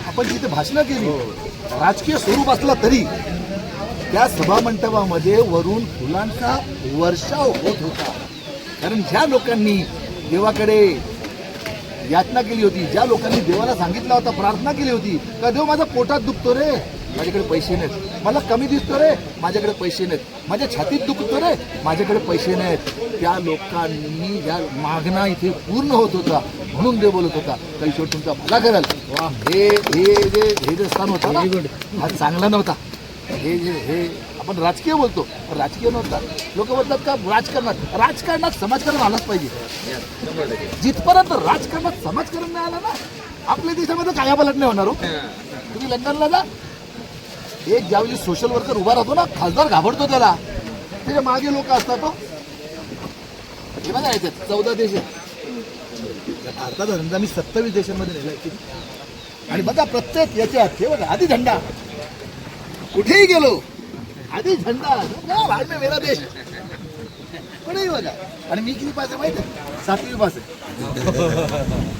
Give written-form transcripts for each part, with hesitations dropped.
आपण जिथे भाषणं केली, राजकीय स्वरूप असला तरी त्या सभामंडपामध्ये वरून फुलांचा वर्षाव होत होता. कारण ज्या लोकांनी देवाकडे यातना केली होती, ज्या लोकांनी देवाला सांगितलं होतं, प्रार्थना केली होती का देव माझ्या पोटात दुखतो रे, माझ्याकडे पैसे नाहीत, मला कमी दिसतो रे, माझ्याकडे पैसे नाहीत, माझ्या छातीत दुखतो रे, माझ्याकडे पैसे नाहीत, त्या लोकांनी ज्या मागणा इथे पूर्ण होत होता म्हणून देव बोलत होता का ईश्वर तुमचा भला कराल. हे जे स्थान होता ना हा चांगला नव्हता. हे आपण राजकीय बोलतो, राजकीय नव्हता. लोक बोलतात का राजकारणात समाजकारण आलाच पाहिजे. जिथपर्यंत राजकारणात समाजकारण नाही आला ना आपल्या देशामध्ये कायापालट नाही होणार. हो तुम्ही लंडनला जा, एक ज्यावेळी सोशल वर्कर उभा राहतो ना खासदार घाबरतो त्याला, त्याच्या मागे लोक असतात. हो हे बघा याच्यात 14 देश आहेत. भारताचा धंदा मी 27 देशांमध्ये नेला की. आणि बघा प्रत्येक याच्यात हे बघा आधी झेंडा, कुठेही गेलो आधी झेंडा, भारत में मेरा देश कुठेही बघा. आणि मी किती पास आहे माहिती आहे? 7वी पास आहे.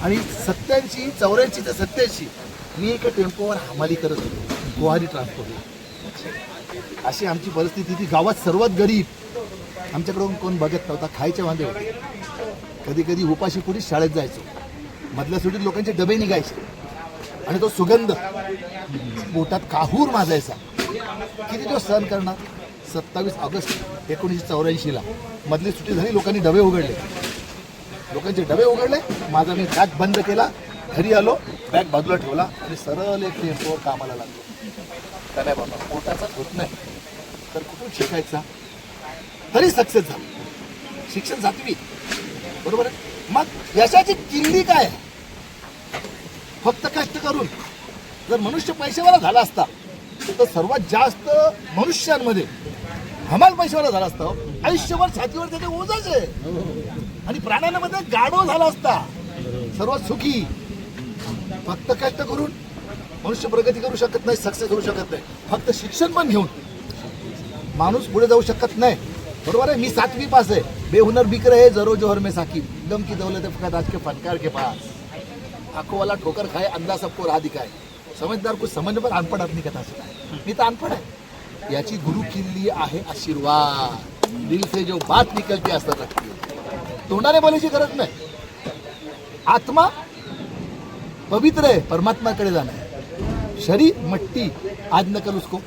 आणि 87, 84 ते 87 मी एका टेम्पोवर हमाली करत होतो, गुवाहाटी ट्रान्सपोर्ट. अशी आमची परिस्थिती ती. गावात सर्वात गरीब, आमच्याकडून कोण बघत नव्हता, खायचे वांदे होते. कधी कधी उपाशी पुढे शाळेत जायचो, मधल्या सुटीत लोकांचे डबे निघायचे आणि तो सुगंध पोटात काहूर माजायचा. किती दिवस सहन करणार. 27 ऑगस्ट 1984 मधली सुट्टी झाली, लोकांनी डबे उघडले, लोकांचे डबे उघडले. माझा मी बॅग बंद केला, घरी आलो, बॅग बाजूला ठेवला आणि सरळ एक टेम्पोवर कामाला लागलो. का नाही बाबा, पोटाचाच होत नाही तर कुठून शिकायचा. तरी सक्सेस झाला. शिक्षण 7वी बरोबर आहे. मग यशाची किल्ली काय आहे? फक्त कष्ट करून. जर मनुष्य पैशावाला झाला असता तर सर्वात जास्त मनुष्यांमध्ये हमाल पैशावाला झाला असता. आयुष्यभर छातीवर त्याचे ओझाच आहे. आणि प्राण्यांमध्ये गाढव झाला असता, सर्वात सुखी. फक्त कष्ट करून मनुष्य प्रगती करू शकत नाही, सक्सेस होऊ शकत नाही. फक्त शिक्षण पण घेऊन माणूस पुढे जाऊ शकत नाही. बरोबर आहे. मी 7वी पास आहे. बेहुनर बिक रहे जरो जोहर में साकिब, दम की दौलत फकत आज के फनकार के पास, आंखों वाला ठोकर खाए अंधा सबको राह दिखाए, समझदार को समझ पर अनपढ़ अपनी कथा सुनाए. मी तर अनपढ़ आहे. याची गुरु किल्ली आहे आशीर्वाद. दिल से जो बात निकलती असतात रखती, तोंडाने बोलायची गरज नाही. आत्मा पवित्र आहे, परमात्माकडे जाणार है. शरीर मट्टी, आज न कल उसको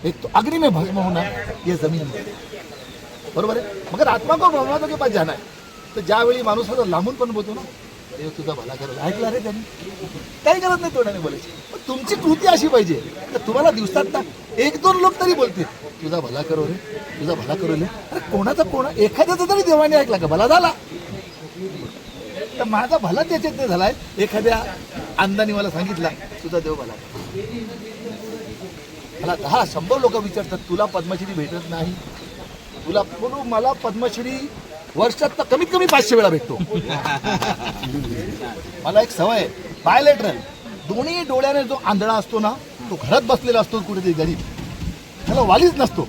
एक तो अग्नि में भस्म होना, ये जमीन में. बरोबर आहे. मगर आत्मा को परमात्मा के पास जाना है. तर ज्यावेळी माणूस लांबून पण बोलतो ना, देव तुझा भला करेल, ऐकला रे त्यांनी, काही करत नाही तोंडाने बोलायची. पण तुमची कृती अशी पाहिजे तर तुम्हाला दिवसात ना 1-2 लोक तरी बोलतील तुझा भला करो रे, तुझा भला करो रे. अरे कोणाचा एखाद्याचा तरी देवाने ऐकला का भला झाला. तर माझा भला त्याच्यात नाही झालाय. एखाद्या अंदानी मला सांगितला तुझा देव भला. मला 10-100 लोक विचारतात तुला पद्मश्री भेटत नाही, तुला. म्हणून मला पद्मश्री वर्षात तर कमीत कमी 500 वेळा भेटतो. मला एक सवय आहे, बायलेटरल. दोन्ही डोळ्याने जो आंधळा असतो ना तो घरात बसलेला असतो कुठेतरी गरीब, त्याला वालीच नसतो.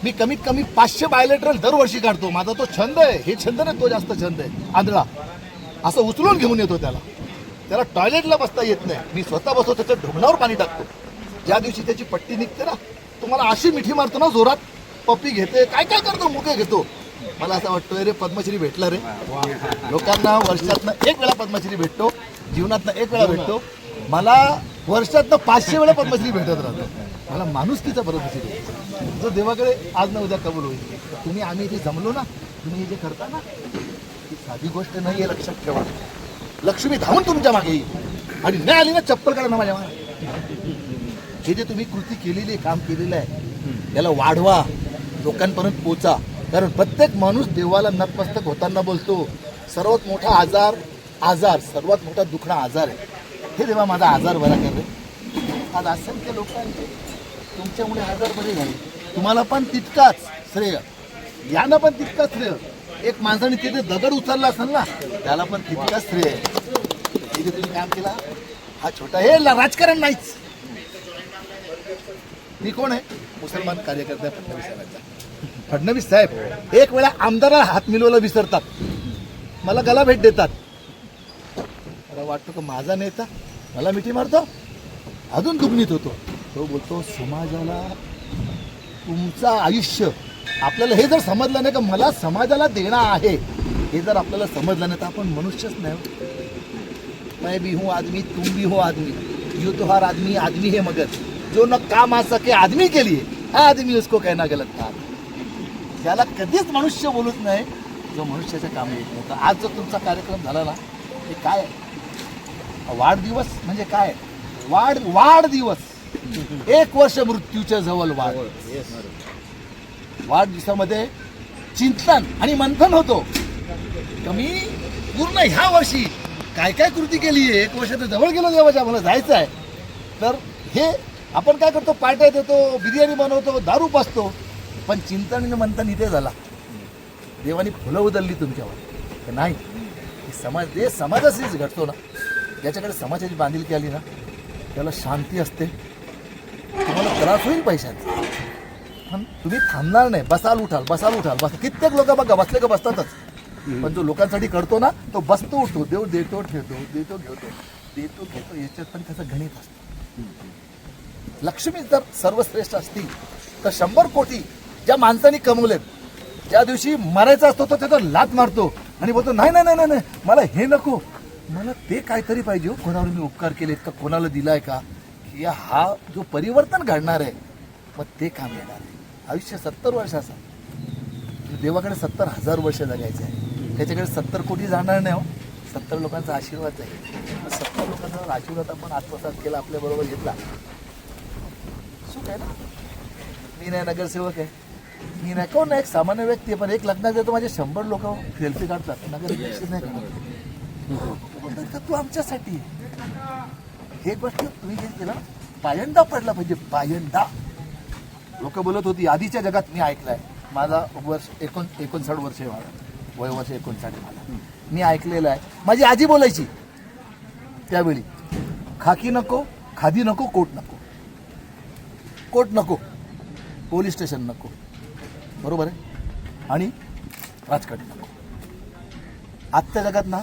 मी कमीत कमी 500 बायलेटरल दरवर्षी काढतो. माझा तो छंद आहे. हे छंद नाही, तो जास्त छंद आहे. आंधळा असं उचलून घेऊन येतो त्याला टॉयलेटला बसता येत नाही. मी स्वतः बसतो, त्याच्या ढोकणावर पाणी टाकतो. ज्या दिवशी त्याची पट्टी निघते ना, तुम्हाला अशी मिठी मारतो ना जोरात, पप्पी घेते, काय काय करतो, मुके घेतो. मला असं वाटतोय रे पद्मश्री भेटला रे. लोकांना वर्षातनं 1 वेळा पद्मश्री भेटतो, जीवनातनं 1 वेळा भेटतो. मला वर्षातनं 500 वेळा पद्मश्री भेटत राहतो. मला माणुसकीचा पद्मश्री जो देवाकडे आज ना उद्या कबूल होईल. तुम्ही आम्ही इथे जमलो ना, तुम्ही जे करता ना ही साधी गोष्ट नाही आहे, लक्षात ठेवा. लक्ष्मी धावून तुमच्या मागे येईल आणि नाही आली ना चप्पल काढा ना माझ्या मागे. हे जे तुम्ही कृती केलेली, काम केलेलं आहे, याला वाढवा, लोकांपर्यंत पोचा. कारण प्रत्येक माणूस देवाला नतमस्तक होताना बोलतो सर्वात मोठा आजार सर्वात मोठा दुखणा आजार आहे. हे देवा माझा आजार बरा कर रे. आज असंख्य लोकांचे तुमच्यामुळे आजार बरे झाले. तुम्हाला पण तितकाच श्रेय, यांना पण तितकाच श्रेय. एक माणसाने तिथे दगड उचलला असेल ना त्याला पण तितकाच श्रेय आहे. तिथे तुम्ही काम केला हा छोटा, हे राजकारण नाहीच. मी कोण आहे? मुसलमान कार्यकर्ता फडणवीस साहेबांचा. फडणवीस साहेब एक वेळा आमदाराला हात मिळवायला विसरतात, मला गला भेट देतात. मला वाटतं का माझा नेता मला मिठी मारतो. अजून दुग्नीत होतो. तो बोलतो समाजाला तुमचं आयुष्य, आपल्याला हे जर समजलं नाही का मला समाजाला देणं आहे, हे जर आपल्याला समजलं नाही तर आपण मनुष्यच नाही. मैं भी हूँ आदमी, तुम भी हो आदमी, यूं तो हर आदमी आदमी है, मगर जो न काम आ सके आदमी के लिए आदमी उसको कहना गलत था. त्याला कधीच मनुष्य बोलत नाही जो मनुष्याच्या कामी येत नाही. तर आज जो तुमचा कार्यक्रम झाला ना, हे काय वाढदिवस म्हणजे काय, वाढदिवस 1 वर्ष मृत्यूच्या जवळ वाढदिवसामध्ये चिंतन आणि मंथन होतो. कमी पूर्ण ह्या वर्षी काय काय कृती केली आहे, 1 वर्ष तर जवळ गेलो देवाच्या, मला जायचं आहे. तर हे आपण काय करतो, पार्ट्या देतो, बिर्याणी बनवतो, दारू पाजतो, पण चिंतन आणि मंथन इथे झाला. देवानी फुलं उधळली तुमच्यावर तर नाही. हे समाजाशीच घडतो ना, ज्याच्याकडे समाजाची बांधिलकी आली ना त्याला शांती असते. तुम्हाला त्रास होईल पैशाचा, पण तुम्ही थांबणार नाही, बसाल उठाल कित्येक लोक बघा बसले का बसतातच, पण जो लोकांसाठी करतो ना तो बसतो उठतो, देव देतो ठेवतो, देतो घेतो, याच्यात पण त्याचं गणित असतं. लक्ष्मी जर सर्वश्रेष्ठ असतील तर 100 कोटी ज्या माणसांनी कमवलेत, ज्या दिवशी मरायचा असतो तो त्याचा लात मारतो आणि बोलतो नाही नाही नाही नाही मला हे नको, मला ते काहीतरी पाहिजे, कोणावर मी उपकार केलेत का, कोणाला दिलाय का, या हा जो परिवर्तन घडणार आहे मग ते काम येणार आहे. आयुष्य 70 वर्षाचा, देवाकडे 70,000 वर्ष जगायचे आहे, त्याच्याकडे 70 कोटी जाणार नाही हो, 70 लोकांचा आशीर्वाद आहे. 70 लोकांचा आशीर्वाद आपण आत्मसात केला, आपल्या बरोबर घेतला, सुख आहे ना. मी नाही नगरसेवक आहे, मी नाही कोण नाही, एक सामान्य व्यक्ती आहे, पण एक लग्नात येतो माझे 100 लोक सेल्फी काढतात, नगराध्यक्ष नाही करत. तू आमच्यासाठी हे गोष्ट तुम्ही हे केलं, पायंडा पडला पाहिजे, पायंडा. लोक बोलत होती आधीच्या जगात, मी ऐकलंय, माझा वर्ष 59 वर्ष आहे, माझा वय वर्ष 59 मला, मी ऐकलेलं आहे. माझी आजी बोलायची त्यावेळी, खाकी नको, खादी नको, कोट नको, पोलीस स्टेशन नको, बरोबर आहे, आणि राजकारण नको. आजच्या जगात ना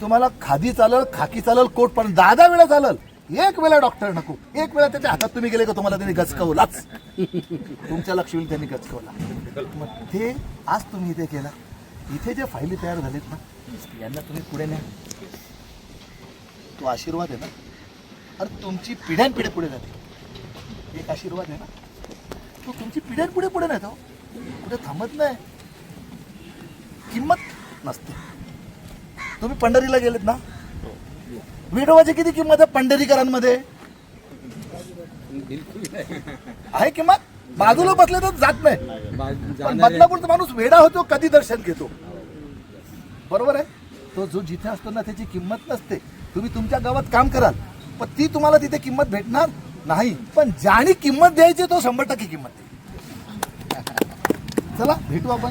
तुम्हाला खादी चालल, खाकी चालल, कोट पण 10 वेळा चालल, 1 वेळा डॉक्टर नको, 1 वेळा त्याच्या हातात तुम्ही गेले का तुम्हाला त्यांनी गचकवलाच, तुमच्या लक्ष्मीला त्यांनी गचकवला. मग ते आज तुम्ही इथे केला, इथे जे फायली तयार झालेत ना यांना तुम्ही पुढे न्या, तो आशीर्वाद आहे ना. अरे तुमची पिढ्यानपिढी पुढे जाते, एक आशीर्वाद आहे ना, तो तुमची पिढ्यानपुढे पुढे नाही, तो कुठे थांबत नाही, किंमत नसते. तुम्ही पंढरीला गेलेत ना, विठोबाची किती किंमत आहे पंढरीकरांमध्ये, आहे किंमत. बाजूला बसले तर जात नाही, पण बदलापूरचा माणूस वेडा होतो, कधी दर्शन घेतो, बरोबर आहे. तो जो जिथे असतो ना त्याची किंमत नसते. तुम्ही तुमच्या गावात काम कराल पण ती तुम्हाला तिथे किंमत भेटणार नाही, पण ज्याने किंमत द्यायची तो 100% किंमत देईल. चला भेटू आपण.